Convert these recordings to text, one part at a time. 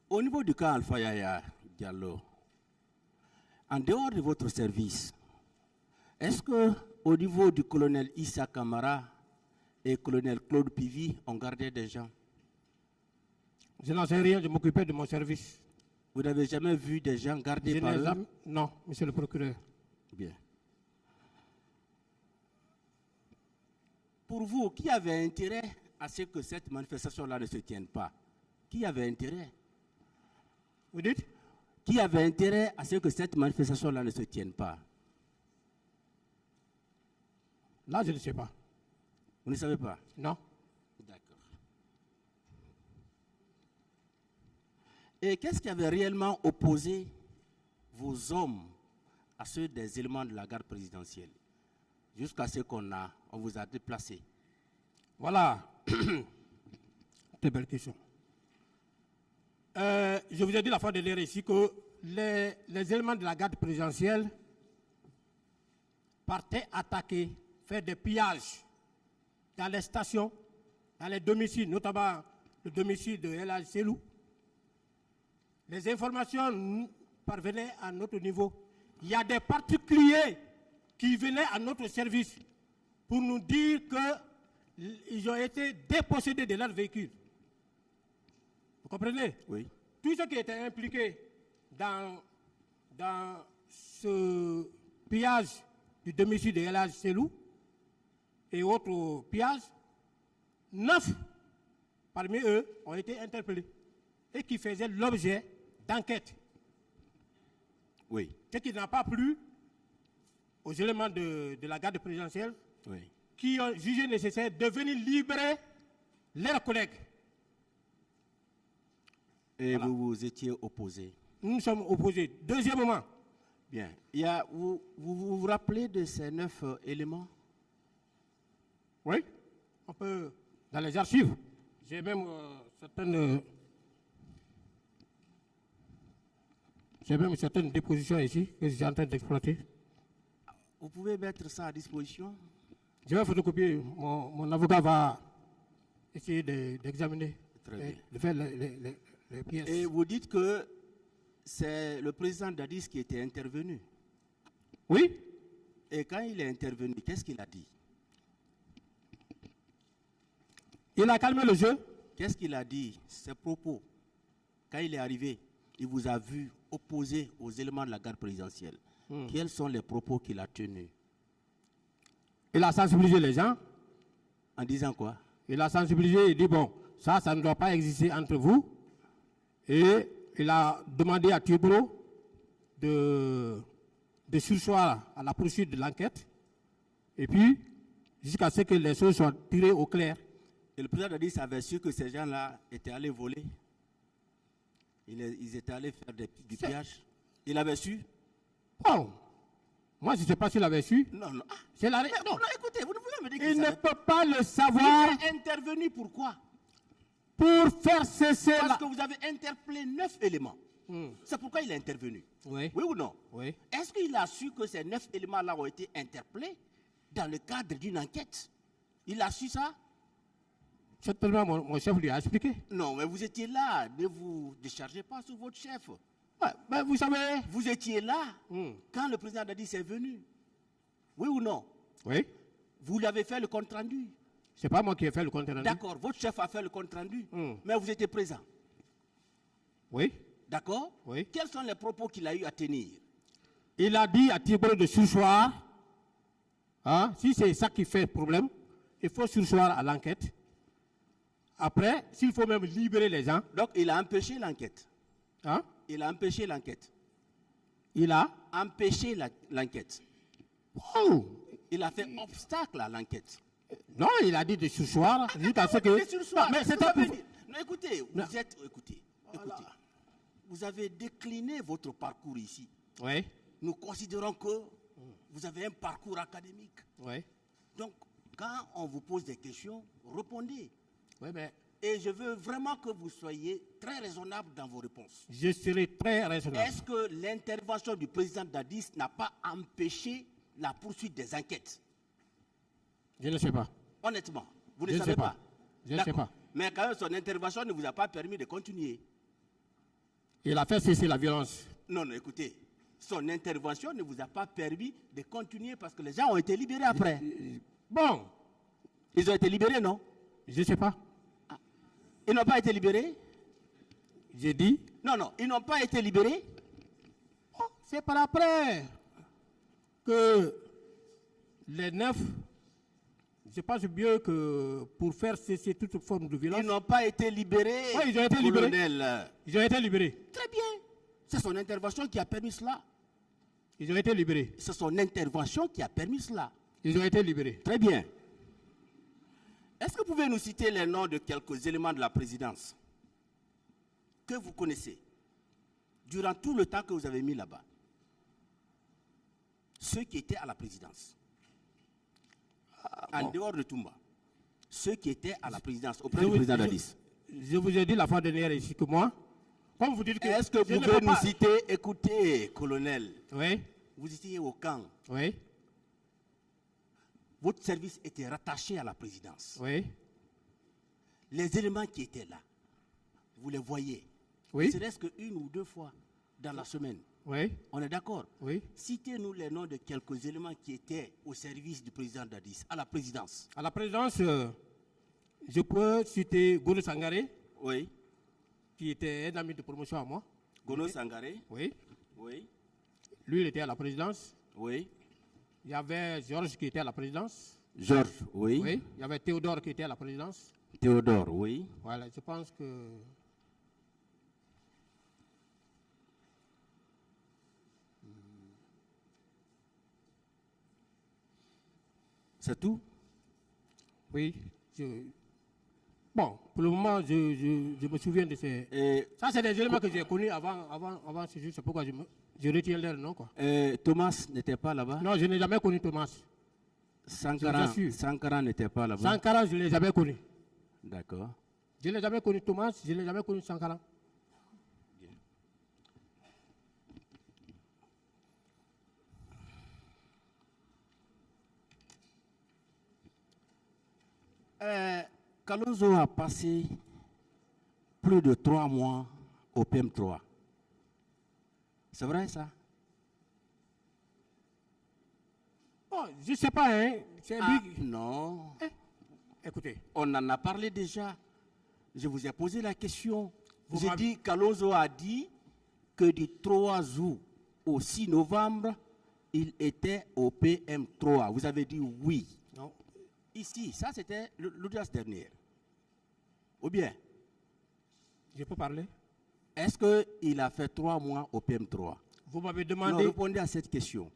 Au niveau du cas Alpha Yaya Diallo, en dehors de votre service, est-ce que au niveau du colonel Issa Kamara et colonel Claude Pivy ont gardé des gens? Je n'en sais rien, je m'occupais de mon service. Vous n'avez jamais vu des gens gardés par eux? Non, monsieur le procureur. Bien. Pour vous, qui avait intérêt à ce que cette manifestation-là ne se tienne pas? Qui avait intérêt? Vous dites? Qui avait intérêt à ce que cette manifestation-là ne se tienne pas? Là, je ne sais pas. Vous ne savez pas? Non. D'accord. Et qu'est-ce qui avait réellement opposé vos hommes à ceux des éléments de la garde présidentielle jusqu'à ce qu'on vous a déplacé? Voilà. Très belle question. Je vous ai dit la fois dernière ici que les éléments de la garde présidentielle partaient attaquer, faire des pillages dans les stations, dans les domiciles, notamment le domicile de El Hadj Selou. Les informations parvenaient à notre niveau. Il y a des particuliers qui venaient à notre service pour nous dire qu'ils ont été dépossédés de leur véhicule. Vous comprenez? Oui. Tous ceux qui étaient impliqués dans ce pillage du domicile de El Hadj Selou et autres pillages, 9 parmi eux ont été interpellés et qui faisaient l'objet d'enquêtes. Oui. Ce qui n'a pas plu aux éléments de la garde présidentielle, Oui. qui ont jugé nécessaire de venir libérer leurs collègues. Et voilà. vous vous étiez opposé? Nous sommes opposés. Deuxièmement. Bien. Vous rappelez de ces 9 éléments? Oui. On peut, dans les archives, j'ai même certaines dépositions ici que je suis en train d'exploiter. Vous pouvez mettre ça à disposition? Je vais photocopier. Mon avocat va essayer d'examiner, de faire les pièces. Et vous dites que c'est le président Dadis qui était intervenu? Oui. Et quand il est intervenu, qu'est-ce qu'il a dit? Il a calmé le jeu. Qu'est-ce qu'il a dit? Ses propos. Quand il est arrivé, il vous a vu opposé aux éléments de la garde présidentielle. Quels sont les propos qu'il a tenus? Il a sensibilisé les gens. En disant quoi? Il a sensibilisé, il dit bon, ça ne doit pas exister entre vous. Et il a demandé à Thibault de surseoir à la poursuite de l'enquête. Et puis, jusqu'à ce que les choses soient tirées au clair. Et le président Dadis avait su que ces gens-là étaient allés voler. Ils étaient allés faire du pillage. Il avait su? Oh, moi je ne sais pas s'il avait su. Non, non. C'est la... non, écoutez, vous ne pouvez me dire qu'il il ne peut pas le savoir. Il est intervenu pourquoi? Pour faire cesser Parce que vous avez interpellé 9 éléments. C'est pourquoi il est intervenu. Oui. Oui ou non? Oui. Est-ce qu'il a su que ces 9 éléments-là ont été interpellés dans le cadre d'une enquête? Il a su ça? Certainement, mon chef lui a expliqué. Non, mais vous étiez là. Ne vous déchargez pas sur votre chef. Ouais, ben vous savez... Vous étiez là quand le président Dadis est venu. Oui ou non? Oui. Vous lui avez fait le compte-rendu. C'est pas moi qui ai fait le compte-rendu. D'accord, votre chef a fait le compte-rendu, mais vous étiez présent. Oui. D'accord? Oui. Quels sont les propos qu'il a eu à tenir? Il a dit à Thibault de surseoir. Hein, si c'est ça qui fait problème, il faut surseoir à l'enquête. Après, s'il faut même libérer les gens. Donc, il a empêché l'enquête. Hein? Il a empêché l'enquête. Il a empêché l'enquête. Oh! Il a fait obstacle à l'enquête. Non, il a dit de surseoir jusqu'à ce que... Non, mais c'est non, écoutez, non. Écoutez. Vous avez décliné votre parcours ici. Oui. Nous considérons que vous avez un parcours académique. Oui. Donc, quand on vous pose des questions, répondez. Oui, mais... Et je veux vraiment que vous soyez très raisonnable dans vos réponses. Je serai très raisonnable. Est-ce que l'intervention du président Dadis n'a pas empêché la poursuite des enquêtes? Je ne sais pas. Honnêtement, vous ne savez pas. Je ne sais pas. Mais quand même, son intervention ne vous a pas permis de continuer. Il a fait cesser la violence. Non, non, écoutez, son intervention ne vous a pas permis de continuer parce que les gens ont été libérés après. Bon, Ils ont été libérés, non? je ne sais pas. Ils n'ont pas été libérés? J'ai dit, Non, non, ils n'ont pas été libérés. oh, c'est par après que les 9, je pense bien que pour faire cesser toute forme de violence, Ils n'ont pas été libérés. Oui, ils ont été libérés. colonel. ils ont été libérés. Très bien. C'est son intervention qui a permis cela. Ils ont été libérés. C'est son intervention qui a permis cela. Ils ont été libérés. Très bien. Est-ce que vous pouvez nous citer les noms de quelques éléments de la présidence que vous connaissez durant tout le temps que vous avez mis là-bas? Ceux qui étaient à la présidence. En dehors de Toumba. Ceux qui étaient à la présidence, auprès du président Dadis. Je vous ai dit la fois dernière ici que moi, comme vous dites que... Est-ce que je vous ne pouvez peux nous pas- citer, écoutez, colonel, Oui, vous étiez au camp, oui, votre service était rattaché à la présidence. oui, Les éléments qui étaient là, vous les voyez, oui, ne serait-ce qu'une ou deux fois dans la semaine. oui, On est d'accord? oui. Citez-nous les noms de quelques éléments qui étaient au service du président Dadis, à la présidence. À la présidence, je peux citer Gono Sangaré, Oui. qui était un ami de promotion à moi. Gono Sangaré. Oui, Oui. lui, il était à la présidence. Oui. Il y avait Georges qui était à la présidence. Georges. Oui. Oui, il y avait Théodore qui était à la présidence. Théodore. Oui. Voilà, je pense que... C'est tout? Oui, bon, pour le moment, je me souviens de ces... Et, Ça, c'est des éléments que j'ai connus avant ce jour. C'est pourquoi je retiens leur nom, quoi. Thomas n'était pas là-bas? Non, je n'ai jamais connu Thomas. Sankara, je vous assure. Sankara n'était pas là-bas? Sankara, je ne l'ai jamais connu. D'accord. Je n'ai jamais connu Thomas, je n'ai jamais connu Sankara. Kalonzo a passé plus de 3 mois au PM3. C'est vrai ça? Oh, je ne sais pas, hein. C'est Ah, lui. non. Écoutez, On en a parlé déjà. Je vous ai posé la question. Vous J'ai m'avez- dit, Kalonzo a dit que du 3 août au 6 novembre, il était au PM3. Vous avez dit oui. non. Ici, ça c'était l'audience dernière. Ou bien, Je peux parler. est-ce qu'il a fait 3 mois au PM3? Vous m'avez Non, demandé. répondez à cette question.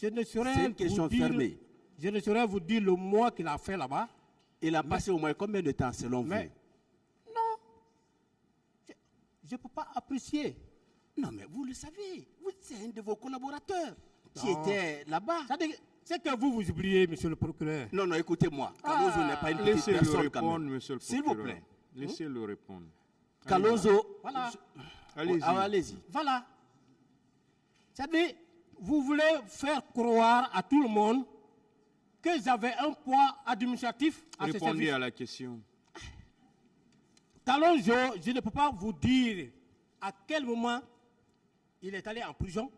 Je ne saurais C'est une question vous dire- fermée. Je ne saurais vous dire le mois qu'il a fait là-bas. Il a passé au moins combien de temps selon Mais non, je ne peux pas apprécier. vous? Non, mais vous le savez. C'est un de vos collaborateurs qui Non. était là-bas. C'est-à-dire que- C'est que vous oubliez, monsieur le procureur. Non, non, écoutez-moi. Kalonzo n'est pas une petite Laissez-le personne quand répondre, même. monsieur le S'il vous procureur. plaît. Laissez-le répondre. Kalonzo. Voilà. Allez-y. Allez-y. Voilà. C'est-à-dire, vous voulez faire croire à tout le monde que j'avais un poids administratif à ce Répondez service. à la question. Kalonzo, je ne peux pas vous dire à quel moment il est allé en prison.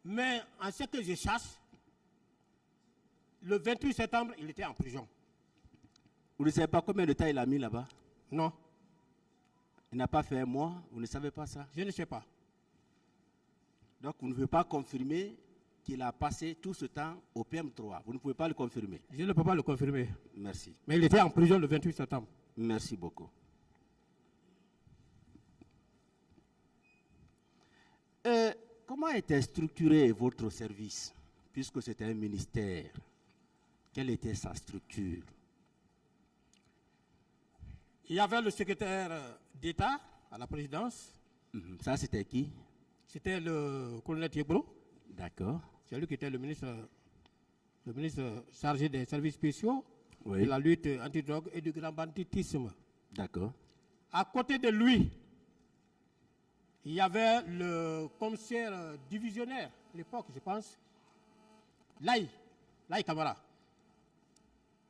Mais en ce que je chasse, le 28 septembre, il était en prison. Vous ne savez pas combien de temps il a mis là-bas? Non, Il n'a pas fait un mois. Vous ne savez pas ça? je ne sais pas. Donc, vous ne pouvez pas confirmer qu'il a passé tout ce temps au PM3. Vous ne pouvez pas le confirmer. Je ne peux pas le confirmer. Merci. Mais il était en prison le 28 septembre. Merci beaucoup. Comment était structuré votre service, puisque c'était un ministère? Quelle était sa structure? Il y avait le secrétaire d'État à la présidence. Ça, c'était qui? C'était le colonel Thiebro. D'accord. C'est lui qui était le ministre chargé des services spéciaux, Oui. de la lutte antidrogue et du grand banditisme. D'accord. À côté de lui, il y avait le commissaire divisionnaire, à l'époque, je pense, Laï Kamara.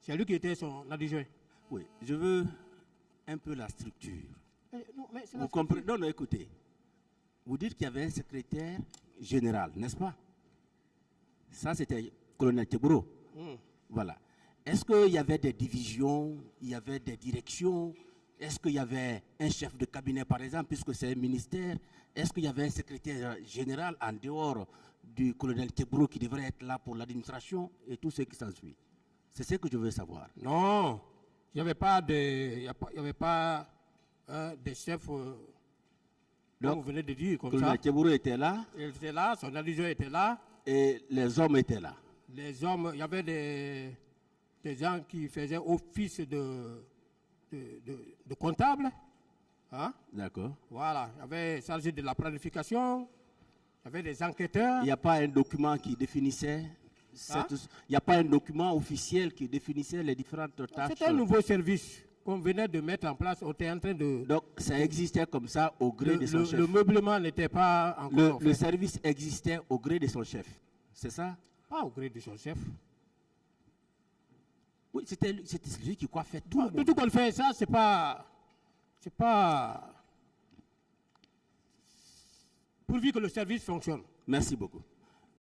C'est lui qui était son adjoint. Oui, je veux un peu la structure. Non, mais c'est la Vous comprenez? Non, non, écoutez. Vous dites qu'il y avait un secrétaire général, n'est-ce pas? Ça, c'était le colonel Teburo. Voilà. Est-ce qu'il y avait des divisions, il y avait des directions? Est-ce qu'il y avait un chef de cabinet, par exemple, puisque c'est un ministère? Est-ce qu'il y avait un secrétaire général en dehors du colonel Teburo qui devrait être là pour l'administration et tout ce qui s'ensuit? C'est ce que je veux savoir. Non, il n'y avait pas de, des chefs, comme Donc, vous venez de dire, Le comme ça. colonel Teburo était là Il était là, son adjoint était là. et les hommes étaient là. Les hommes, il y avait des gens qui faisaient office de comptable. Hein? D'accord. Voilà, il y avait chargé de la planification, il y avait des enquêteurs. Il n'y a pas un document qui définissait il n'y a pas un document officiel qui définissait les différentes tâches. C'était un nouveau service qu'on venait de mettre en place. On était en train de. Donc, ça existait comme ça au gré de son chef. Le meublement n'était pas encore. Le service existait au gré de son chef. C'est ça? Pas au gré de son chef. Oui, c'était celui qui coiffait tout. le De monde. tout qu'on fait, ça, c'est pas. Pourvu que le service fonctionne. Merci beaucoup.